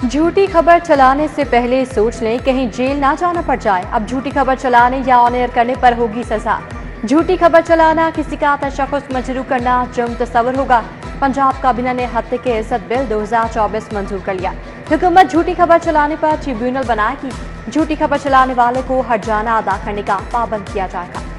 झूठी खबर चलाने से पहले सोच लें कहीं जेल ना जाना पड़ जाए। अब झूठी खबर चलाने या ऑन एयर करने पर होगी सजा। झूठी खबर चलाना, किसी का तशख्खुस मजरूह करना जुर्म तस्वर होगा। पंजाब काबीना ने हत्या के इज्जत बिल 2024 मंजूर कर लिया। हुकूमत झूठी खबर चलाने पर ट्रिब्यूनल बनाएगी। झूठी खबर चलाने वाले को हर्जाना अदा करने का पाबंद किया जाएगा।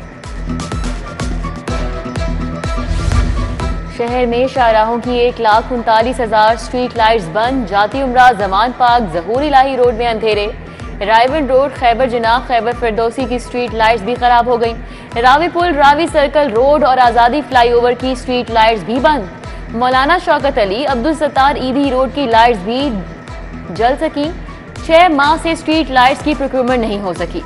शहर में शाहराहों की 1,39,000 स्ट्रीट लाइट्स बंद। जाती उमरा, जमान पार्क, ज़हूर इलाही रोड में अंधेरे। रायवन रोड, खैबर जनाब, खैबर फिरदौसी की स्ट्रीट लाइट्स भी खराब हो गईं। रावी पुल, रावी सर्कल रोड और आज़ादी फ्लाईओवर की स्ट्रीट लाइट्स भी बंद। मौलाना शौकत अली, अब्दुल सत्तार ईदी रोड की लाइट्स भी जल सकी। 6 माह से स्ट्रीट लाइट्स की प्रोक्योरमेंट नहीं हो सकी।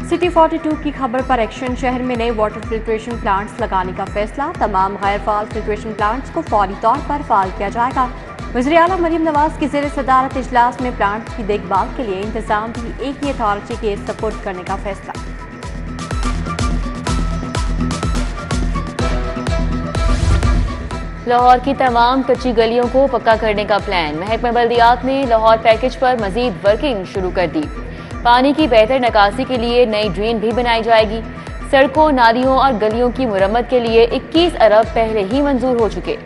सिटी 42 की खबर पर एक्शन। शहर में नए वाटर फिल्ट्रेशन प्लांट्स लगाने का फैसला। तमाम गैर फाल फिल्ट्रेशन प्लांट्स को फौरी तौर पर फाल किया जाएगा। वज़ीर आला मरीम नवाज की ज़ेर सदारत इजलास में प्लांट्स की देखभाल के लिए इंतजाम भी एक ही अथॉरिटी के सपोर्ट करने का फैसला। लाहौर की तमाम कच्ची गलियों को पक्का करने का प्लान। महकमा बल्दियात ने लाहौर पैकेज पर मजीद वर्किंग शुरू कर दी। पानी की बेहतर निकासी के लिए नई ड्रेन भी बनाई जाएगी। सड़कों, नालियों और गलियों की मुरम्मत के लिए 21 अरब पहले ही मंजूर हो चुके।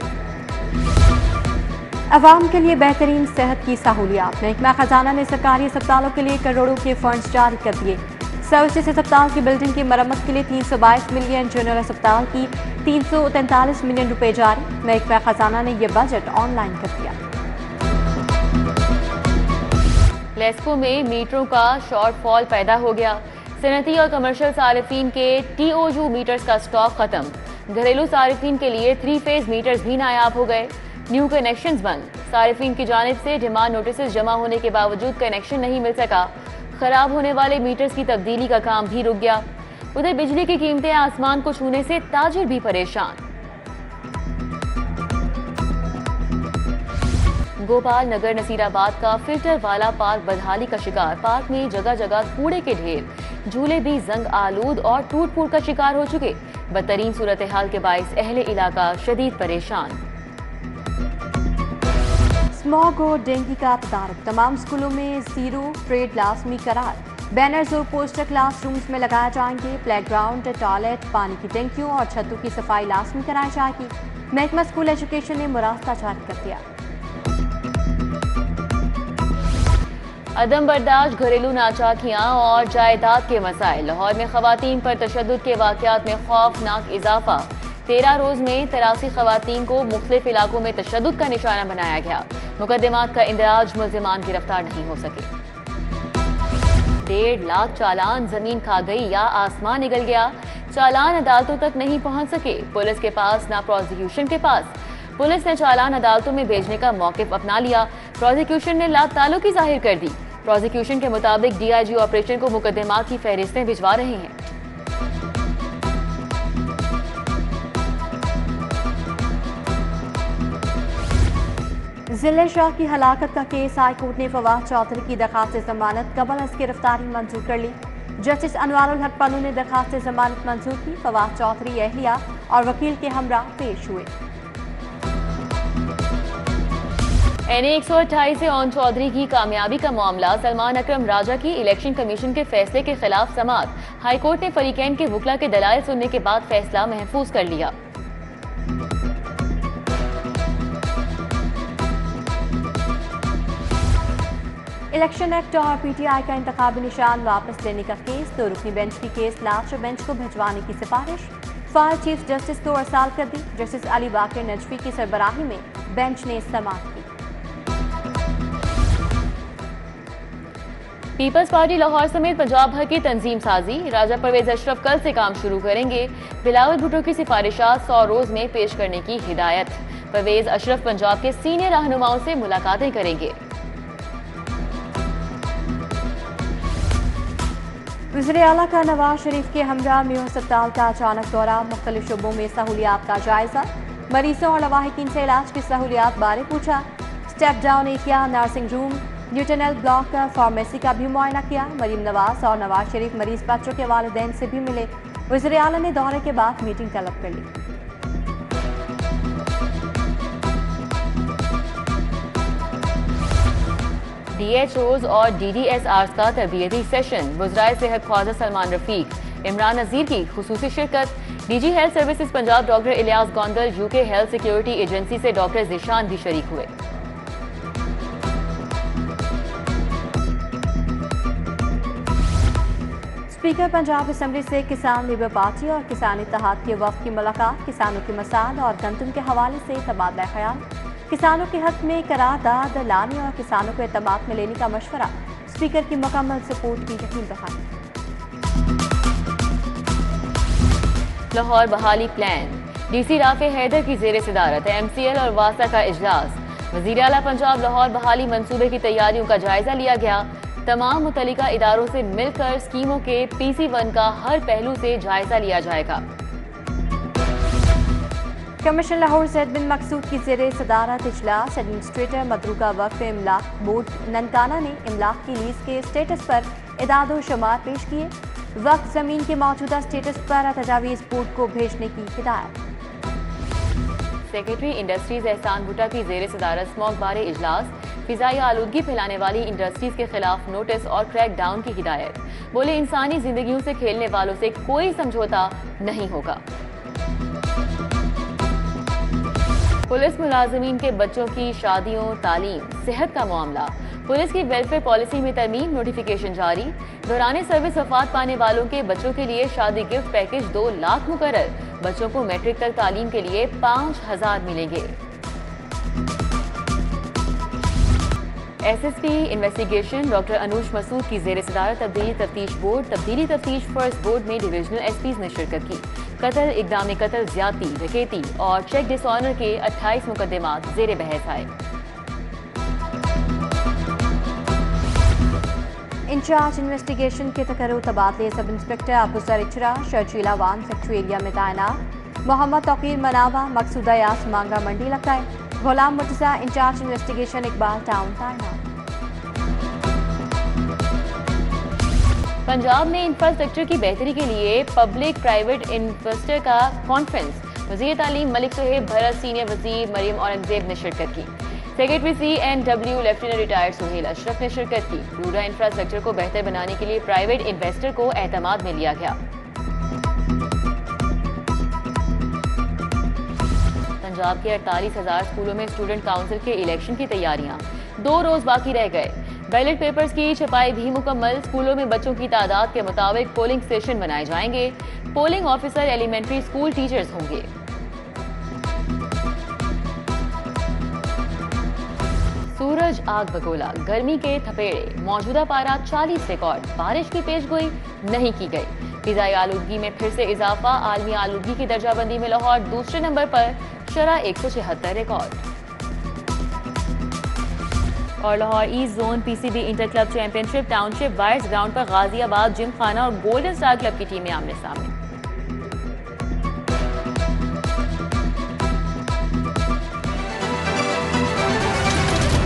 अवाम के लिए बेहतरीन सेहत की सहूलियात। महकमा खजाना ने सरकारी अस्पतालों के लिए करोड़ों के फंड्स जारी कर दिए। सर्विसेज अस्पताल की बिल्डिंग की मरम्मत के लिए 322 मिलियन, जनरल अस्पताल की 343 मिलियन रुपए जारी। महकमा खजाना ने यह बजट ऑनलाइन कर दिया। लेस्को में मीटरों का शॉर्टफॉल पैदा हो गया। सनती और कमर्शियल सारिफीन के TOU मीटर्स का स्टॉक खत्म। घरेलू सारिफीन के लिए 3 फेज मीटर्स भी नायाब हो गए। न्यू कनेक्शंस बंद। सारिफीन की जानिब से डिमांड नोटिस जमा होने के बावजूद कनेक्शन नहीं मिल सका। खराब होने वाले मीटर्स की तब्दीली का काम भी रुक गया। उधर बिजली की कीमतें आसमान को छूने से ताजिर भी परेशान। गोपाल नगर नसीराबाद का फिल्टर वाला पार्क बदहाली का शिकार। पार्क में जगह जगह कूड़े के ढेर, झूले भी जंग आलूद और टूट फूट का शिकार हो चुके। बदतरीन सूरत हाल के बाइस अहले इलाका शदीद परेशान। स्मॉग और डेंगू का तदारुक। तमाम स्कूलों में जीरो ट्रेड लाजमी करार। बैनर्स और पोस्टर क्लासरूम्स में लगाए जाएंगे। प्लेग्राउंड, टॉयलेट, पानी की टंकियों और छतों की सफाई लाजमी कराई जाएगी। महकमा स्कूल एजुकेशन ने मुरास्ता जारी कर दिया। अदम बर्दाश्त, घरेलू नाचाकियां और जायदाद के मसाइल। लाहौर में खवातीन पर तशद्दुद के वाकयात में खौफनाक इजाफा। 13 रोज में 83 खवातीन को मुख्तलिफ इलाकों में तशद्दुद का निशाना बनाया गया। मुकदमात का इंदराज, मुल्जिमान गिरफ्तार नहीं हो सके। 1.5 लाख चालान जमीन खा गई या आसमान निगल गया। चालान अदालतों तक नहीं पहुंच सके। पुलिस के पास ना प्रोसिक्यूशन के पास। पुलिस ने चालान अदालतों में भेजने का मौकिफ अपना लिया। प्रोसिक्यूशन ने लाताल्लुकी जाहिर कर दी। प्रोसिक्यूशन के मुताबिक DIG ऑपरेशन को मुकदमात की फहरिस्तें भिजवा रहे हैं। जिले शाह की हलाकत का केस हाई कोर्ट ने फवाद चौधरी की दरखास्त जमानत कबल अज गिरफ्तारी मंजूर कर ली। जस्टिस अनवारुल हक पन्नू ने दरखास्त जमानत मंजूर की। फवाद चौधरी अहलिया और वकील के हमरा पेश हुए। NA 128 से ओन चौधरी की कामयाबी का मामला। सलमान अकरम राजा की इलेक्शन कमीशन के फैसले के खिलाफ समाअत। हाईकोर्ट ने फरीकैन के वकला के दलाइल सुनने के बाद फैसला महफूज कर लिया। इलेक्शन एक्ट और PTI का इंतखाबी निशान वापस लेने का केस। 2 रुकनी बेंच की केस लास्ट बेंच को भिजवाने की सिफारिश फाइल चीफ जस्टिस को अरसाल कर दी। जस्टिस अली बाकर नजफी की सरबराही में बेंच ने समाअत की। पीपल्स पार्टी लाहौर समेत पंजाब भर की तंजीम साजी। राजा परवेज अशरफ कल से काम शुरू करेंगे। बिलावल भुट्टो की सिफारिशात 100 रोज में पेश करने की हिदायत। परवेज अशरफ पंजाब के सीनियर रहनुमाओं से मुलाकातें करेंगे। वज़ीर आला का नवाज शरीफ के हमरा मेयो अस्पताल का अचानक दौरा। मुख्तलिफ शोबों में सहूलियात का जायजा। मरीजों और लवाहिकीन से इलाज की सहूलियात बारे पूछा। Step down area, nursing room, न्यूटनल ब्लॉक का फार्मेसी का भी मुआयना किया। मरीम नवाज और नवाज शरीफ मरीज बच्चों के वालिदैन से भी मिले। वज़ीर आला ने दौरे के बाद मीटिंग तलब कर ली। DHOs और DDSRs का तरबियती सेशन। वज़राए सेहत ख्वाजा सलमान रफीक, इमरान नज़ीर की खुसूसी शिरकत। DG health services Punjab doctor Ilyas Gondal, UK health security agency से डॉक्टर जिशान भी शरीक हुए। स्पीकर पंजाब असम्बली से किसान लेबर पार्टी और किसान इत्तेहाद के वफ़द की मुलाकात। किसानों के मसाइल और गंदम के हवाले से तबादला ख्याल। किसानों के हक में करारदाद लाने और किसानों को एतमाद में लेने का मशवरा। स्पीकर की मुकम्मल सपोर्ट की यकीन दहानी। लाहौर बहाली प्लान। DC राफे हैदर की ज़ेर सदारत MCL और वासा का इजलास। वज़ीर आला पंजाब लाहौर बहाली मंसूबे की तैयारियों का जायजा लिया गया। तमाम मुतल्लिका इदारों से मिलकर स्कीमों के PC1 का हर पहलू से जायजा लिया जाएगा। कमिश्नर लाहौर ज़ैद बिन मकसूद की ज़ेर सदारत इजलास। एडमिनिस्ट्रेटर मदरूका वक्फ इमलाक बोर्ड ननकाना ने इमलाक की लीज के स्टेटस पर इदादो शुमार पेश किए। वक्त जमीन के मौजूदा स्टेटस पर तजावीज़ बोर्ड को भेजने की हिदायत। सेक्रेटरी इंडस्ट्रीज एहसान भुट्टा की ज़ेर सदारत स्मॉग बारे इजलास। फिजाई आलूदगी फैलाने वाली इंडस्ट्रीज के खिलाफ नोटिस और क्रैक डाउन की हिदायत। बोले इंसानी जिंदगियों से खेलने वालों से कोई समझौता नहीं होगा। पुलिस मुलाजमीन के बच्चों की शादियों, तालीम, सेहत का मामला। पुलिस की वेलफेयर पॉलिसी में तरमीम, नोटिफिकेशन जारी। दौरान सर्विस वफात पाने वालों के बच्चों के लिए शादी गिफ्ट पैकेज 2 लाख मुकर्रर। बच्चों को मैट्रिक तक तालीम के लिए 5000 मिलेंगे। SSP investigation. Doctor Anoosh Masood की ज़ेर सदारत तब्दीली तफ्तीश बोर्ड। तब्दीली तफ्तीश फर्स्ट बोर्ड में डिविजनल SPs ने शिरकत की। कत्ल, इक़दाम कत्ल, ज्यादती, डकैती और चेक डिसऑनर के 28 मुकदमात ज़ेर बहस आए। इंचार्ज इन्वेस्टिगेशन के तकर्रुर तबादले। सब इंस्पेक्टर अबूसर इचरा शर्जीला वान सेक्टरी एरिया में तैनात। मोहम्मद तौकीर मनावा मकसूदा यास मांगा मंडी लगाए। Ghulam Murtaza incharge investigation Iqbal town तैनात। पंजाब में इंफ्रास्ट्रक्चर की बेहतरी के लिए पब्लिक प्राइवेट इन्वेस्टर का कॉन्फ्रेंस। वज़ीर तालीम मलिक सुहेब भरत, सीनियर वज़ीर मरियम औरंगजेब ने शिरकत की। Secretary CNW lieutenant retired Suhail Ashraf ने शिरकत की। रूरल इंफ्रास्ट्रक्चर को बेहतर बनाने के लिए प्राइवेट इन्वेस्टर को एतमाद में लिया गया। पंजाब के 48,000 स्कूलों में स्टूडेंट काउंसिल के इलेक्शन की तैयारियां। 2 रोज बाकी रह गए। बैलेट पेपर्स की छपाई भी मुकम्मल। स्कूलों में बच्चों की तादाद के मुताबिक पोलिंग स्टेशन बनाए जाएंगे। Polling officer elementary school teachers होंगे। सूरज आग बगोला, गर्मी के थपेड़े। मौजूदा पारा 40 रिकॉर्ड। बारिश की पेशगोई नहीं की गई। फिजाई आलूदगी में फिर से इजाफा। आलमी आलूदगी की दर्जाबंदी में लाहौर दूसरे नंबर पर, शरह 176 रिकॉर्ड। और Lahore east zone PCB inter club championship township wires ground पर गाजियाबाद जिम खाना और गोल्डन स्टार क्लब की टीमें आमने सामने।